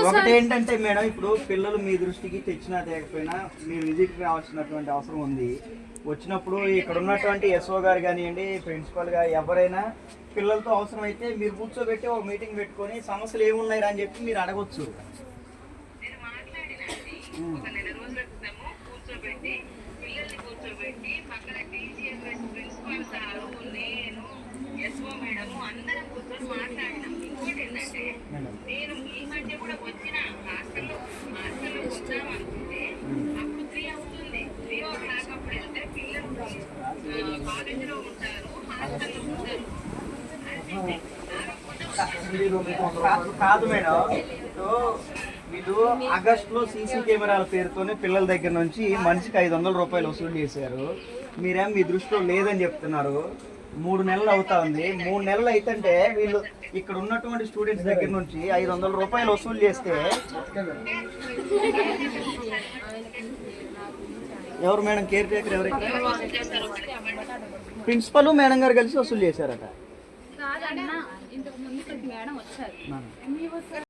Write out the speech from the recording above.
ఒకటి ఏంటంటే మేడం, ఇప్పుడు పిల్లలు మీ దృష్టికి తెచ్చినా తేకపోయినా మీరు విజిట్ రావాల్సినటువంటి అవసరం ఉంది. వచ్చినప్పుడు ఇక్కడ ఉన్నటువంటి ఎస్ఓ గారు కానివ్వండి, ప్రిన్సిపల్ గా ఎవరైనా పిల్లలతో అవసరం అయితే మీరు కూర్చోబెట్టి ఒక మీటింగ్ పెట్టుకొని సమస్యలు ఏమున్నాయి అని చెప్పి మీరు అడగొచ్చు. నేను ఈ మధ్య కూడా వచ్చిన హాస్టల్లో వద్దాం అనుకుంటే అప్పుడు 3 అవుతుంది. 3 o'clock అప్పుడు వెళ్తే పిల్లలు కాలేజీలో ఉంటారు, హాస్టల్లో ఉంటారు. కాదు మేడం, వీళ్ళు ఆగస్టులో సీసీ కెమెరాల పేరుతోనే పిల్లల దగ్గర నుంచి మనిషికి 500 రూపాయలు వసూలు చేశారు. మీరేం మీ దృష్టిలో లేదని చెప్తున్నారు. 3 నెలలు అవుతా ఉంది. 3 నెలలు అయితంటే వీళ్ళు ఇక్కడ ఉన్నటువంటి స్టూడెంట్స్ దగ్గర నుంచి 500 రూపాయలు వసూలు చేస్తే ఎవరు మేడం కేర్ టేకర్? ఎవరైతే ప్రిన్సిపల్ మేడం గారు కలిసి వసూలు చేశారట.